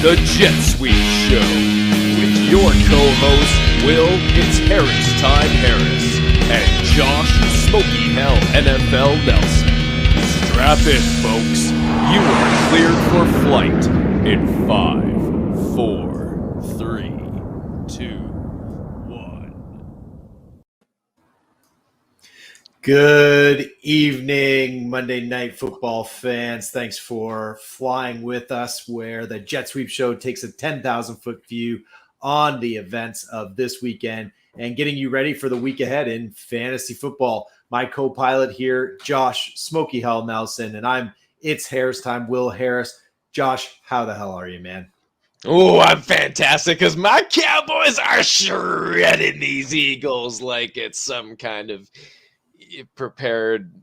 The Jet Sweep Show with your co-hosts Will "It's Harris Time" Harris and Josh "Smokey-Hell NFL" Nelson. Strap in, folks. You are cleared for flight in 5, 4, 3, 2, 1. Good evening, Monday Night Football fans. Thanks for flying with us where the Jet Sweep Show takes a 10,000-foot view on the events of this weekend and getting you ready for the week ahead in fantasy football. My co-pilot here, Josh "Smokey-Hell Nelson, and I'm It's Harris Time, Will Harris. Josh, how the hell are you, man? Oh, I'm fantastic because my Cowboys are shredding these Eagles like it's some kind of prepared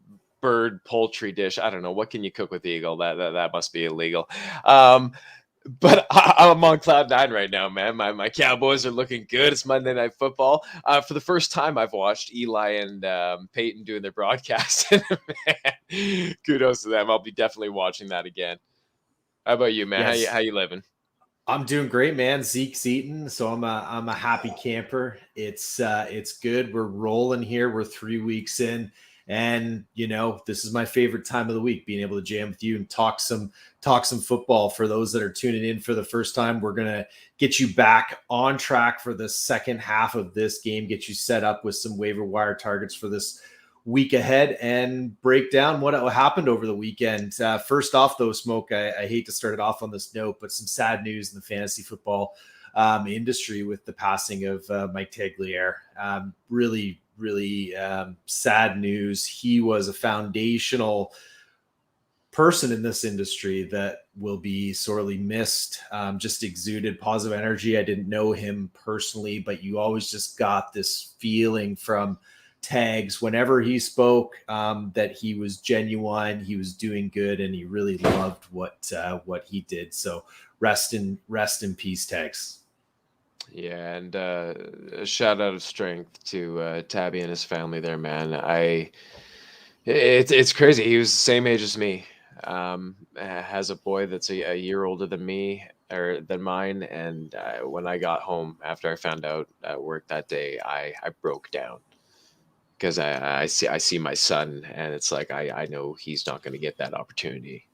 bird poultry dish. I don't know. What can you cook with eagle? That must be illegal. But I'm on cloud nine right now, man. My Cowboys are looking good. It's Monday Night Football. For the first time, I've watched Eli and Peyton doing their broadcast. Man, kudos to them. I'll be definitely watching that again. How about you, man? Yes. How you living? I'm doing great, man. Zeke's eating, so I'm a happy camper. It's good. We're rolling here. We're 3 weeks in, and this is my favorite time of the week, being able to jam with you and talk some football. For those that are tuning in for the first time, we're gonna get you back on track for the second half of this game, get you set up with some waiver wire targets for this week ahead, and break down what happened over the weekend. First off, though, Smoke, I hate to start it off on this note, but some sad news in the fantasy football industry with the passing of Mike Tagliere. Really sad news. He was a foundational person in this industry that will be sorely missed. Just exuded positive energy. I didn't know him personally, but you always just got this feeling from Tags whenever he spoke that he was genuine, he was doing good, and he really loved what he did. So rest in peace, Tags. Yeah, and a shout out of strength to Tabby and his family there, man. It's crazy. He was the same age as me. Has a boy that's a year older than me or than mine, and when I got home after I found out at work that day, I broke down. Because I see my son, and it's like I know he's not going to get that opportunity,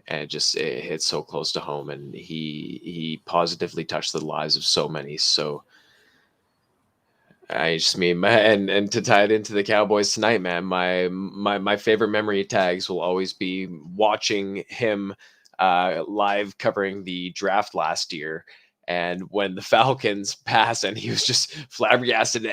and it hits so close to home, and he positively touched the lives of so many. So I just mean, and to tie it into the Cowboys tonight, man, my favorite memory Tags will always be watching him live covering the draft last year, and when the Falcons pass, and he was just flabbergasted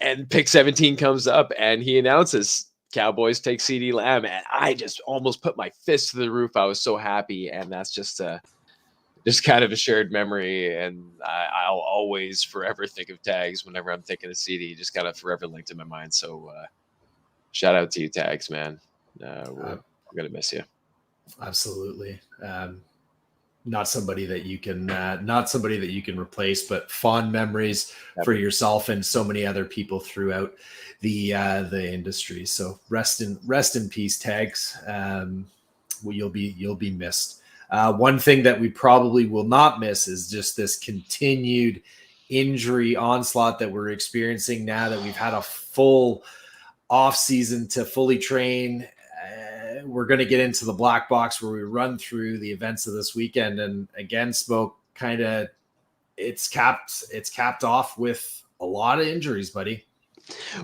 and pick 17 comes up and he announces Cowboys take CeeDee Lamb, and I just almost put my fist to the roof. I was so happy, and that's just kind of a shared memory, and I'll always forever think of Tags whenever I'm thinking of CD. Just kind of forever linked in my mind. So shout out to you, Tags, man. We're gonna miss you. Absolutely. Not somebody that you can replace, but fond memories for yourself and so many other people throughout the industry. So rest in peace, Tags. You'll be missed. One thing that we probably will not miss is just this continued injury onslaught that we're experiencing now that we've had a full off season to fully train. We're going to get into the black box where we run through the events of this weekend. And again, Smoke, it's capped off with a lot of injuries, buddy.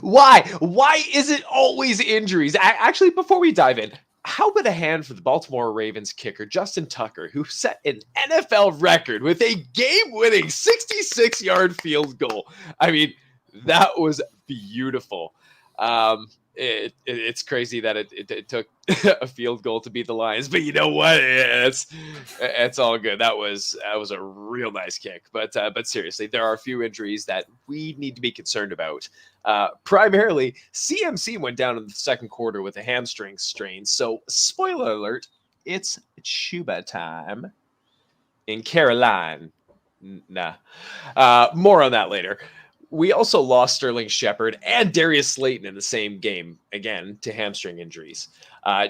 Why is it always injuries? Actually, before we dive in, how about a hand for the Baltimore Ravens kicker, Justin Tucker, who set an NFL record with a game-winning 66-yard field goal. I mean, that was beautiful. It's crazy that it took a field goal to beat the Lions, but you know what? It's all good. That was a real nice kick. But seriously, there are a few injuries that we need to be concerned about. Primarily, CMC went down in the second quarter with a hamstring strain. So, spoiler alert, it's Chuba time in Carolina. Nah. More on that later. We also lost Sterling Shepard and Darius Slayton in the same game, again, to hamstring injuries.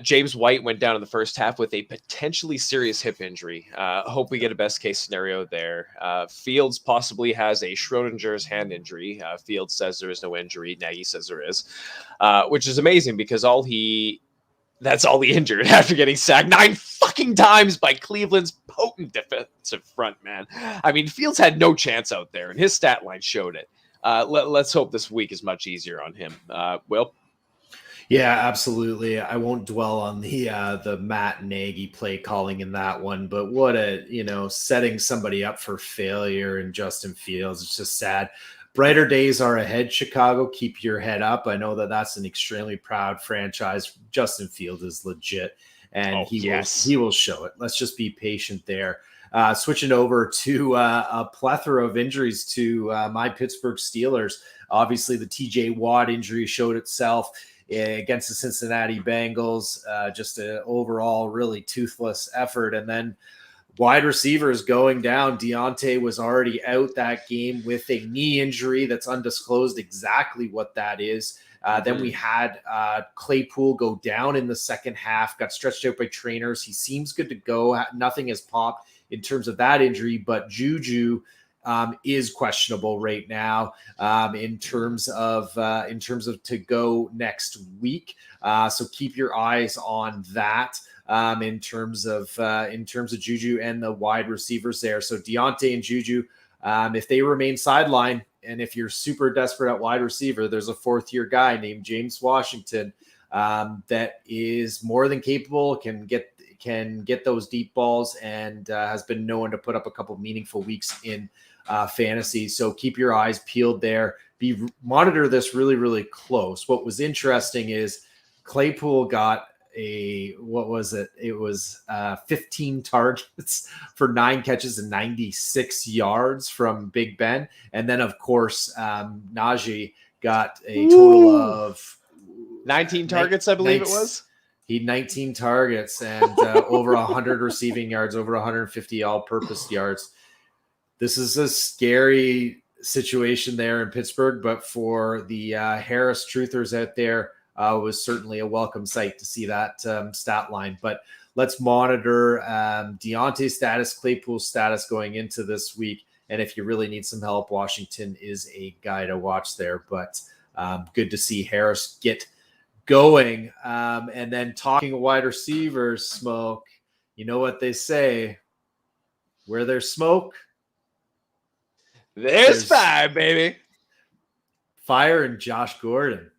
James White went down in the first half with a potentially serious hip injury. Hope we get a best case scenario there. Fields possibly has a Schrodinger's hand injury. Fields says there is no injury. Nagy says there is, which is amazing because that's all he injured after getting sacked 9 fucking times by Cleveland's potent defensive front, man. I mean, Fields had no chance out there, and his stat line showed it. Let's hope this week is much easier on him. Will? Yeah, absolutely. I won't dwell on the Matt Nagy play calling in that one, but what setting somebody up for failure in Justin Fields. It's just sad. Brighter days are ahead, Chicago. Keep your head up. I know that's an extremely proud franchise. Justin Fields is legit, and he will show it. Let's just be patient there. Switching over to a plethora of injuries to my Pittsburgh Steelers. Obviously, the TJ Watt injury showed itself against the Cincinnati Bengals. Just an overall really toothless effort. And then wide receivers going down. Deontay was already out that game with a knee injury that's undisclosed exactly what that is. Then we had Claypool go down in the second half, got stretched out by trainers. He seems good to go. Nothing has popped in terms of that injury, but Juju is questionable right now in terms of to go next week. So keep your eyes on that in terms of Juju and the wide receivers there. So Deontay and Juju, if they remain sidelined, and if you're super desperate at wide receiver, there's a 4th-year guy named James Washington that is more than capable, can get those deep balls, and has been known to put up a couple meaningful weeks in fantasy. So keep your eyes peeled there. Monitor this really, really close. What was interesting is Claypool got it was 15 targets for 9 catches and 96 yards from Big Ben. And then, of course, Najee got a total of 19 targets, I believe it was. He had 19 targets and over 100 receiving yards, over 150 all-purpose yards. This is a scary situation there in Pittsburgh, but for the Harris truthers out there, was certainly a welcome sight to see that stat line. But let's monitor Deontay's status, Claypool's status going into this week. And if you really need some help, Washington is a guy to watch there. But good to see Harris get going. And then talking wide receivers, Smoke, you know what they say, where there's smoke, there's fire, baby. Fire and Josh Gordon.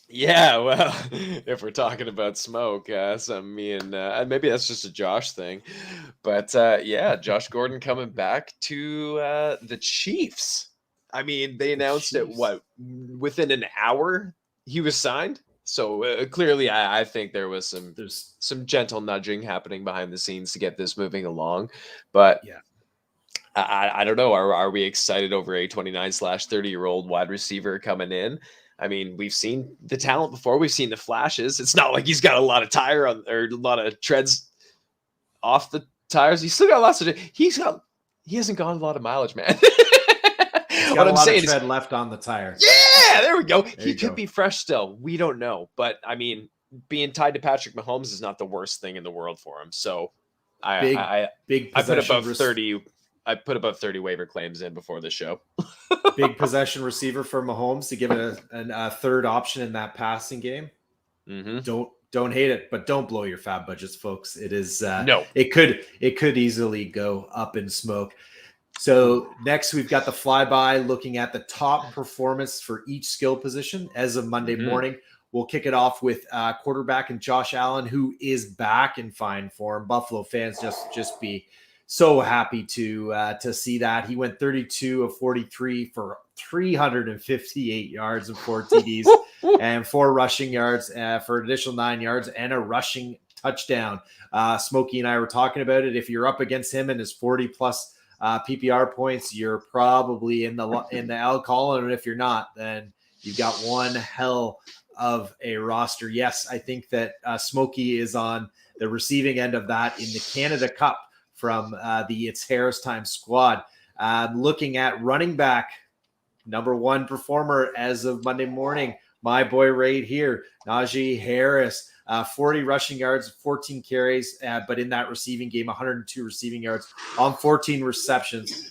Yeah, well, if we're talking about smoke, me and maybe that's just a Josh thing, but yeah, Josh Gordon coming back to the Chiefs. I mean, they announced it within an hour he was signed. So clearly, I think there's some gentle nudging happening behind the scenes to get this moving along. But yeah, I don't know. Are we excited over a 29/30-year-old wide receiver coming in? I mean, we've seen the talent before. We've seen the flashes. It's not like he's got a lot of a lot of treads off the tires. He's still got lots of. He hasn't gone a lot of mileage, man. What I'm saying is tread left on the tire. Yeah, there we go. He could be fresh still. We don't know, but I mean, being tied to Patrick Mahomes is not the worst thing in the world for him. So, I put about 30. I put about 30 waiver claims in before the show. Big possession receiver for Mahomes to give it a third option in that passing game. Mm-hmm. Don't hate it, but don't blow your fab budgets, folks. It is no. It could easily go up in smoke. So next we've got the flyby looking at the top performance for each skill position as of Monday morning. We'll kick it off with quarterback and Josh Allen, who is back in fine form. Buffalo fans just be so happy to see that. He went 32 of 43 for 358 yards and 4 TDs and 4 rushing yards for an additional 9 yards and a rushing touchdown. Smokey and I were talking about it. If you're up against him and his 40 plus PPR points, you're probably in the L column. And if you're not, then you've got one hell of a roster. Yes, I think that Smokey is on the receiving end of that in the Canada Cup from the It's Harris Time squad. Looking at running back number one performer as of Monday morning, my boy right here, Najee Harris, 40 rushing yards, 14 carries, but in that receiving game, 102 receiving yards on 14 receptions,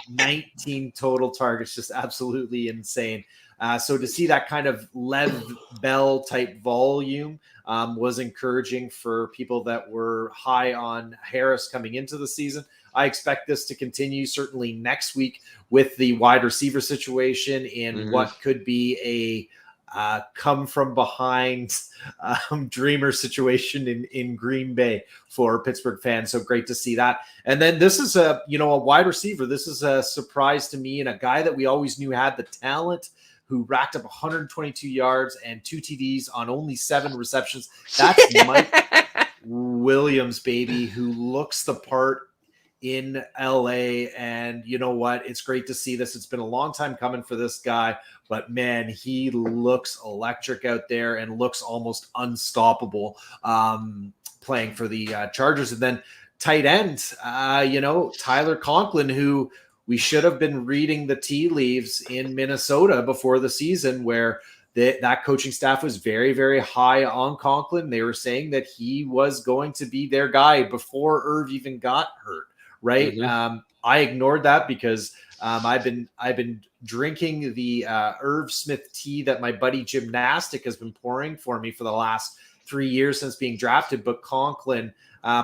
19 total targets, just absolutely insane. So to see that kind of Lev Bell type volume was encouraging for people that were high on Harris coming into the season. I expect this to continue certainly next week with the wide receiver situation and what could be a come from behind dreamer situation in Green Bay for Pittsburgh fans. So great to see that. And then this is a wide receiver. This is a surprise to me and a guy that we always knew had the talent, who racked up 122 yards and 2 TDs on only 7 receptions. That's Mike Williams, baby, who looks the part in LA. And you know what? It's great to see this. It's been a long time coming for this guy, but man, he looks electric out there and looks almost unstoppable playing for the Chargers. And then tight end, Tyler Conklin, who we should have been reading the tea leaves in Minnesota before the season, where that coaching staff was very, very high on Conklin. They were saying that he was going to be their guy before Irv even got hurt, right? I ignored that because I've been drinking the Irv Smith tea that my buddy Gymnastic has been pouring for me for the last 3 years since being drafted. But Conklin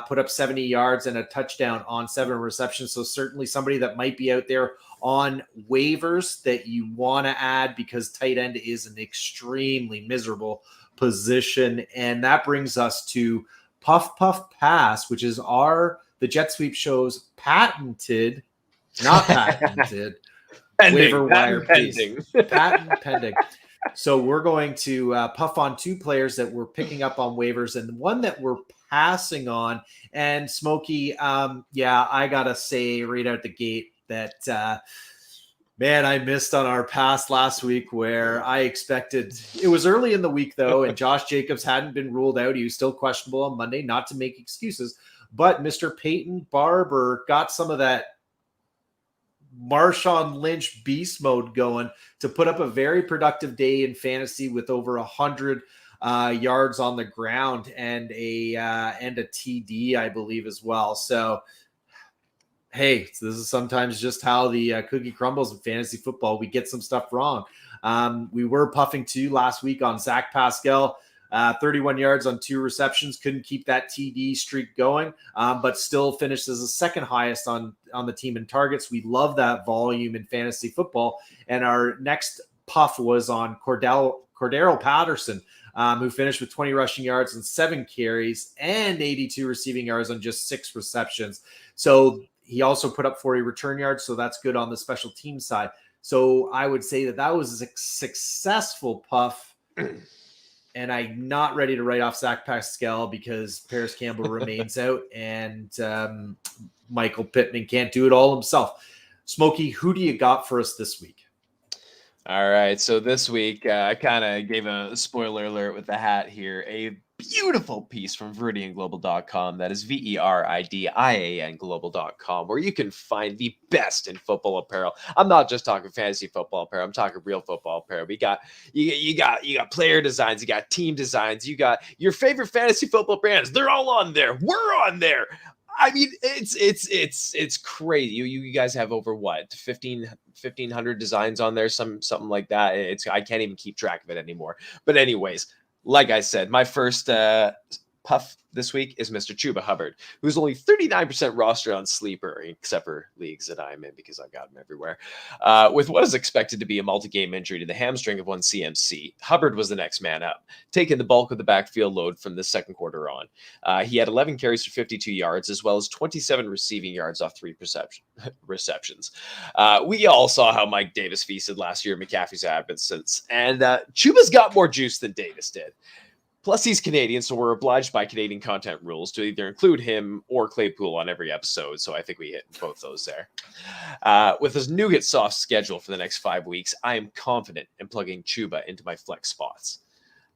put up 70 yards and a touchdown on 7 receptions. So certainly somebody that might be out there on waivers that you want to add, because tight end is an extremely miserable position. And that brings us to Puff Puff Pass, which is the Jet Sweep Show's patented, not patented, waiver wire piece. Patent pending. So we're going to puff on 2 players that we're picking up on waivers and one that we're passing on. And Smokey, I got to say right out the gate that, man, I missed on our pass last week where I expected – it was early in the week, though, and Josh Jacobs hadn't been ruled out. He was still questionable on Monday, not to make excuses. But Mr. Peyton Barber got some of that Marshawn Lynch beast mode going to put up a very productive day in fantasy with over 100 yards on the ground and a TD, I believe, as well. So, hey, this is sometimes just how the cookie crumbles in fantasy football. We get some stuff wrong. We were puffing 2 last week on Zach Pascal. 31 yards on 2 receptions, couldn't keep that TD streak going, but still finished as the second highest on the team in targets. We love that volume in fantasy football. And our next puff was on Cordero Patterson, who finished with 20 rushing yards and 7 carries and 82 receiving yards on just 6 receptions. So he also put up 40 return yards, so that's good on the special team side. So I would say that was a successful puff. And I'm not ready to write off Zach Pascal because Paris Campbell remains out and Michael Pittman can't do it all himself. Smokey, who do you got for us this week? All right. So this week, I kind of gave a spoiler alert with the hat here. A beautiful piece from VeridianGlobal.com. That is VERIDIAN Global.com, where you can find the best in football apparel. I'm not just talking fantasy football apparel. I'm talking real football apparel. We got you got player designs, you got team designs, you got your favorite fantasy football brands. They're all on there. We're on there. I mean, it's crazy. You guys have over what 1,500 designs on there, something like that. I can't even keep track of it anymore. But anyways, like I said, my first puff this week is Mr. Chuba Hubbard, who's only 39% rostered on Sleeper, except for leagues that I'm in because I've got him everywhere. With what is expected to be a multi-game injury to the hamstring of one CMC, Hubbard was the next man up, taking the bulk of the backfield load from the second quarter on. He had 11 carries for 52 yards, as well as 27 receiving yards off 3 receptions. We all saw how Mike Davis feasted last year in McCaffrey's absence, and Chuba's got more juice than Davis did. Plus, he's Canadian, so we're obliged by Canadian content rules to either include him or Claypool on every episode. So I think we hit both those there. With his nougat soft schedule for the next 5 weeks, I am confident in plugging Chuba into my flex spots.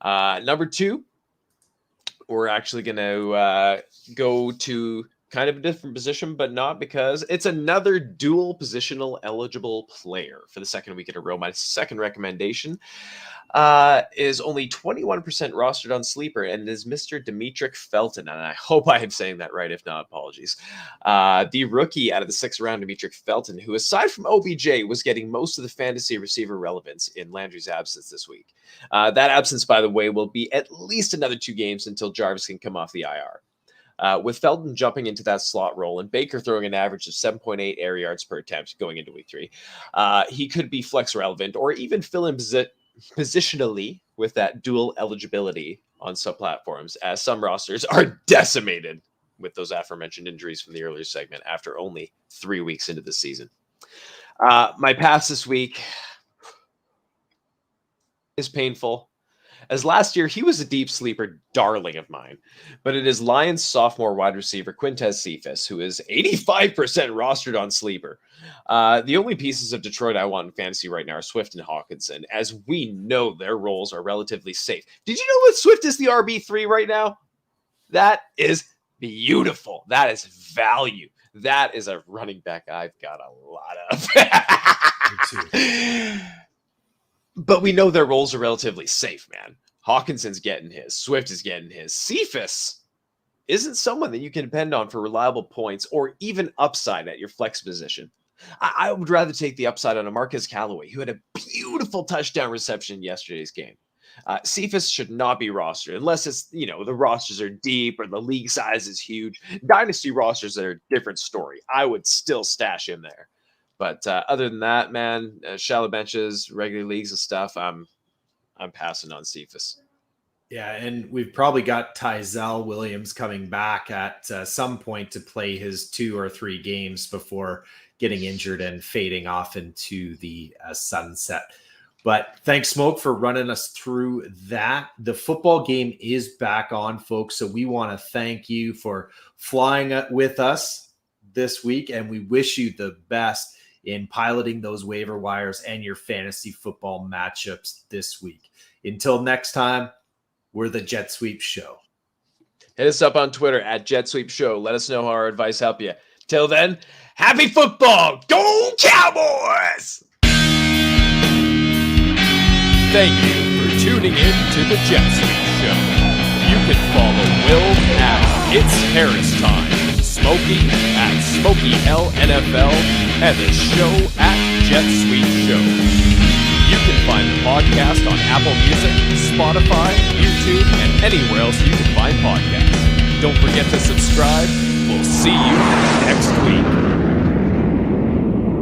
Number 2, we're actually going to go to kind of a different position, but not, because it's another dual positional eligible player for the second week in a row. My second recommendation is only 21% rostered on Sleeper, and is Mr. Demetric Felton. And I hope I am saying that right. If not, apologies. The rookie out of the 6th round, Demetric Felton, who aside from OBJ was getting most of the fantasy receiver relevance in Landry's absence this week. That absence, by the way, will be at least another 2 games until Jarvis can come off the IR. With Felton jumping into that slot role and Baker throwing an average of 7.8 air yards per attempt going into week 3, he could be flex relevant or even fill in positionally with that dual eligibility on some platforms, as some rosters are decimated with those aforementioned injuries from the earlier segment after only 3 weeks into the season. My pass this week is painful, as last year he was a deep sleeper darling of mine, but it is Lions sophomore wide receiver Quintez Cephas, who is 85% rostered on Sleeper. The only pieces of Detroit I want in fantasy right now are Swift and Hawkinson, as we know their roles are relatively safe. Did you know that Swift is the RB3 right now? That is beautiful. That is value. That is a running back I've got a lot of. Me too. But we know their roles are relatively safe, man. Hawkinson's getting his. Swift is getting his. Cephas isn't someone that you can depend on for reliable points or even upside at your flex position. I would rather take the upside on a Marquez Callaway, who had a beautiful touchdown reception in yesterday's game. Cephas should not be rostered unless it's, the rosters are deep or the league size is huge. Dynasty rosters are a different story. I would still stash him there. But other than that, man, shallow benches, regular leagues and stuff, I'm passing on Cephas. Yeah, and we've probably got Tyrell Williams coming back at some point to play his 2 or 3 games before getting injured and fading off into the sunset. But thanks, Smoke, for running us through that. The football game is back on, folks, so we want to thank you for flying with us this week, and we wish you the best in piloting those waiver wires and your fantasy football matchups this week. Until next time, we're the Jet Sweep Show. Hit us up on Twitter at Jet Sweep Show. Let us know how our advice helped you. Till then, happy football. Go Cowboys! Thank you for tuning in to the Jet Sweep Show. You can follow Will at It's Harris Time, Smokey at Smokey-Hell NFL, and the show at Jet Sweep Show. You can find the podcast on Apple Music, Spotify, YouTube, and anywhere else you can find podcasts. Don't forget to subscribe. We'll see you next week.